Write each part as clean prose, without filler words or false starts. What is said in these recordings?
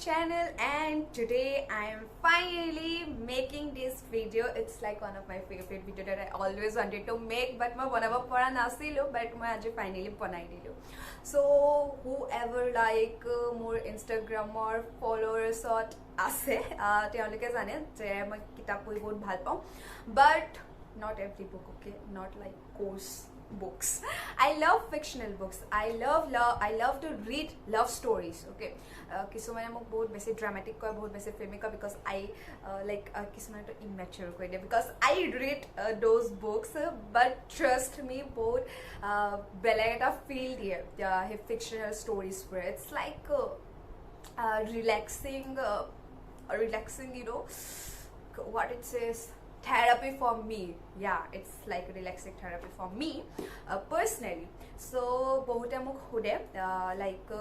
channel, and today I am finally making this video. It's like one of my favorite video that I always wanted to make, but I banaba pora nasilu, but I aji finally banai dilu. So whoever like more Instagram or followers ot ase teoloke jane je moi kitab poi bahut bhal pau, but not every book, okay, not like course books. I love fictional books. I love to read love stories, okay. Kisumane mok bahut besi dramatic koy, bahut besi filmic koy, because I like kisumane to immature koy de, because I read those books, but trust me, both beleg eta feel diye he fictional stories where it's like relaxing, you know what it says, therapy for me. Yeah, it's like relaxing therapy for me personally. So bahute mok hude like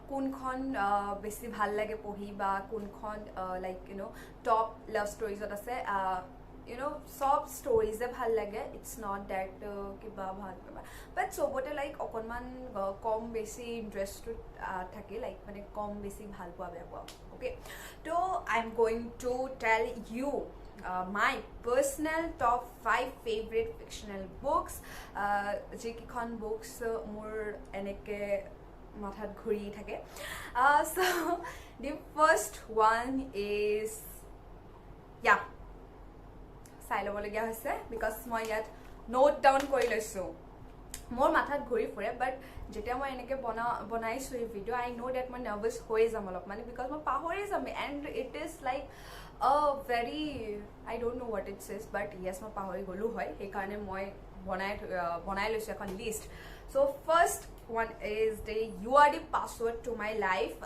কোনখন বেছি ভাল লাগে পঢ়ি বা কোনখন like you no top লাভ ষ্টৰিজত আছে, you know সব ষ্টৰিজে ভাল লাগে. ইটস নট দ্যাট কিবা ভাল কিবা, বাট চবতে লাইক অকণমান কম বেছি ইণ্টাৰেষ্টটো থাকে, লাইক মানে কম বেছি ভাল পোৱা বেয়া পোৱা, অ'কে. তো I am going to tell you my personal top 5 favorite fictional books. Jikikhon books more eneke mathat ghuri thake. So the first one is, yeah, চাই ল'বলগীয়া হৈছে because মই ইয়াত নোট ডাউন কৰি লৈছোঁ. মোৰ মাথাত ঘূৰি ফুৰে, বাট যেতিয়া মই এনেকৈ বনাইছোঁ এই ভিডিঅ', আই ন' ডেট মই নাৰ্ভাছ হৈ যাম অলপ, মানে বিকজ মই পাহৰি যাম. And it is like very, I don't ন' what it is, but yes মই পাহৰি গ'লোঁ হয়, সেইকাৰণে মই বনাই লৈছোঁ এখন লিষ্ট. চ' first one is the You Are the Password to My Life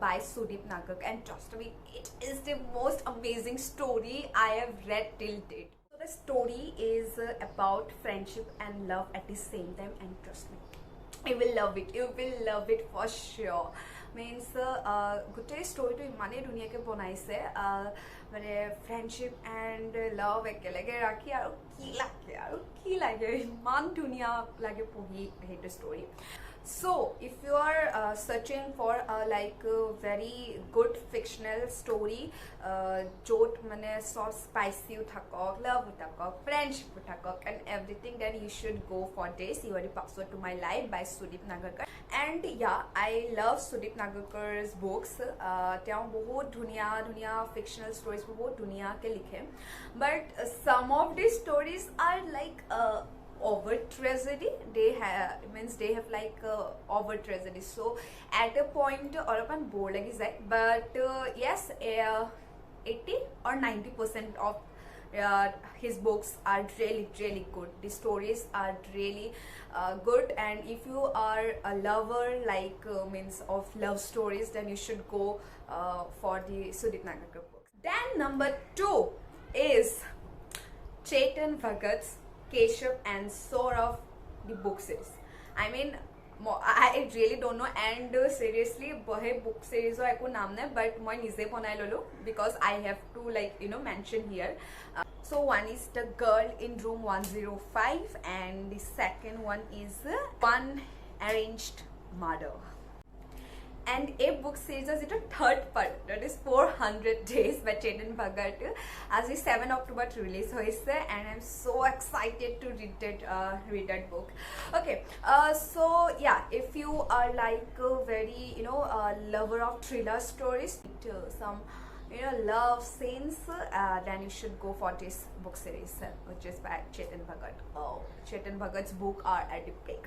by Sudip Nagak, and trust me, it is the most amazing story I have read till date. So the story is about friendship and love at the same time, and trust me, you will love it for sure. Means গোটেই ষ্টৰিটো ইমানেই ধুনীয়াকৈ বনাইছে, মানে friendship and লাভ একেলগে ৰাখি আৰু কি লাগে ইমান ধুনীয়া লাগে পঢ়ি সেইটো story. So if you are searching for like a very good fictional story, jot mane so spicy uthakok, love uthakok, friendship uthakok, and everything, then you should go for this You Are the Password to My Life by Sudip Nagakar. And yeah, I love Sudip Nagakar's books. Teo bahut dhuniya fictional stories bahut dhuniya ke likhe, but some of these stories are like over tragedy. They have like over tragedy, so at a point orapan bore lagi jay, but yes, 80 or 90% of his books are really good. The stories are really good, and if you are a lover like means of love stories, then you should go for the Sudip Nagakar books. Then number 2 is Chetan Bhagat's Keshav and Saurav, the book series. I mean, I really don't know, and seriously bohe book series ho eko naam nai, but moi nije banai lolo because I have to like you know mention here. So one is The Girl in Room 105, and the second one is One Arranged Murder. And a book series is the third part, that is 400 Days by Chetan Bhagat. As the 7 October release hoise, and I'm so excited to read that book. Okay, so yeah, if you are like a very you know lover of thriller stories, some you know love scenes, then you should go for this book series, which is by Chetan Bhagat. Oh, Chetan Bhagat's book are epic.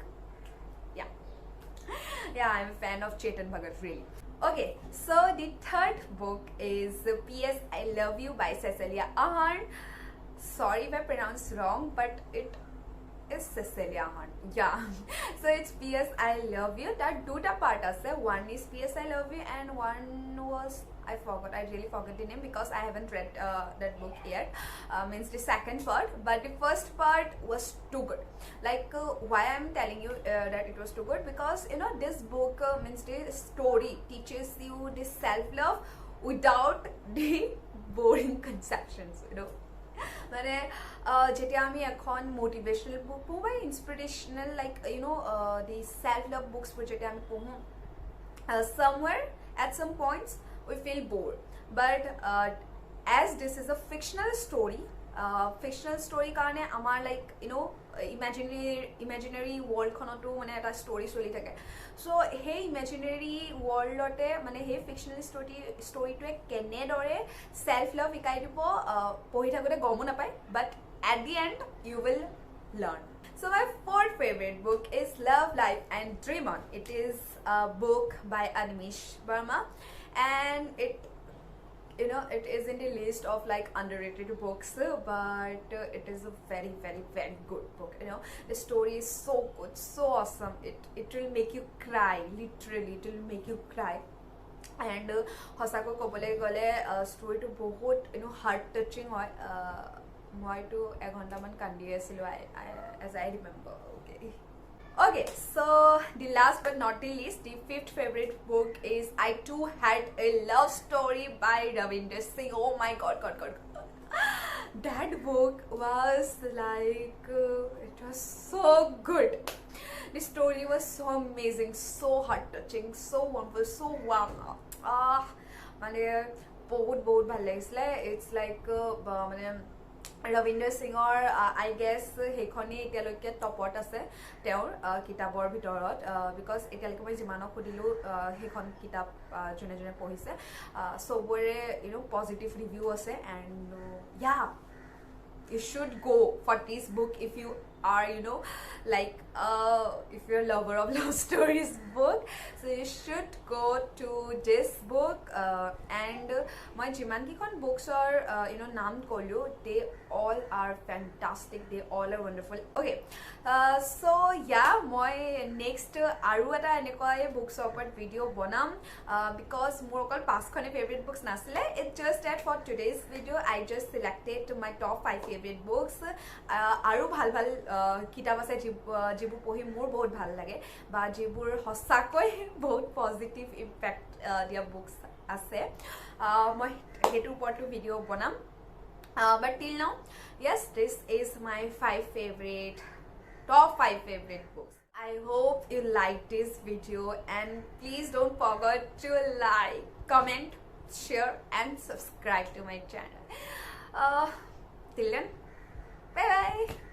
Yeah, I'm a fan of Chetan Bhagat, really. Okay, so the third book is P.S. I Love You by Cecilia Ahern. Sorry if I pronounced wrong, but it is Cecilia Ahern. Yeah, so it's P.S. I Love You. That duta part ase. One is P.S. I Love You, and one was, I really forgot the name because I haven't read that book yet. Means the second part, but the first part was too good. Like why I'm telling you that it was too good, because you know this book means the story teaches you the self-love without the boring conceptions, you know. মানে যেতিয়া আমি এখন motivational book পঢ়ো বা inspirational like you know the self love বুকসবোৰ যেতিয়া আমি পঢ়ো, somewhere at some points we feel bored, but as this is a fictional story karone amar like you know imaginary world khonoto mane eta story choli thake. So hey imaginary world ote mane hey fictional story to kene dore self love ikai dibo pohi thakote gomu napai, but at the end you will learn. So my fourth favorite book is Love, Life and Dream On. It is a book by Animesh Verma, and it is in the list of like underrated books, but it is a very very very good book. The story is so good, so awesome. It will make you cry, literally it will make you cry. And hosako kobole gole story to bahut heart touching hoy. Moi to 1 ghonta man kandi asilo as I remember. Okay, so the last but not the least, the fifth favorite book is I Too Had a Love Story by Ravinder Singh. Oh my god. That book was like it was so good. The story was so amazing, so heart touching, so wonderful, so warm. Mane bahut bhal lagisile. It's like mane Ravinder Singhor I guess hekhoni etialoke topot ase teor kitabor bitorot, because etialoke moi jimanok kodilu hekhon kitab jone pohise sobore positive review ase. And yeah, you should go for this book if you are like if you're a lover of love stories book, so you should go to this book. And my jiman kikhon books or naam kollu, they all are fantastic, they all are wonderful. Okay, so yeah, moi next aru eta enekoi books opor video bonam, because more okol 5 khone favorite books nasile. It's just that for today's video I just selected my top 5 favorite books. Aru bhal কিতাপ আছে যিবোৰ পঢ়ি মোৰ বহুত ভাল লাগে, বা যিবোৰ হসাকৈ বহুত পজিটিভ ইম্পেক্ট দিয়া বুকস আছে, মই হেতু ওপৰতো ভিডিও বনাম. But till now, yes, this is my top 5 favorite books. I hope you like this video, and please don't forget to like, comment, share and subscribe to my channel. Till then, bye bye.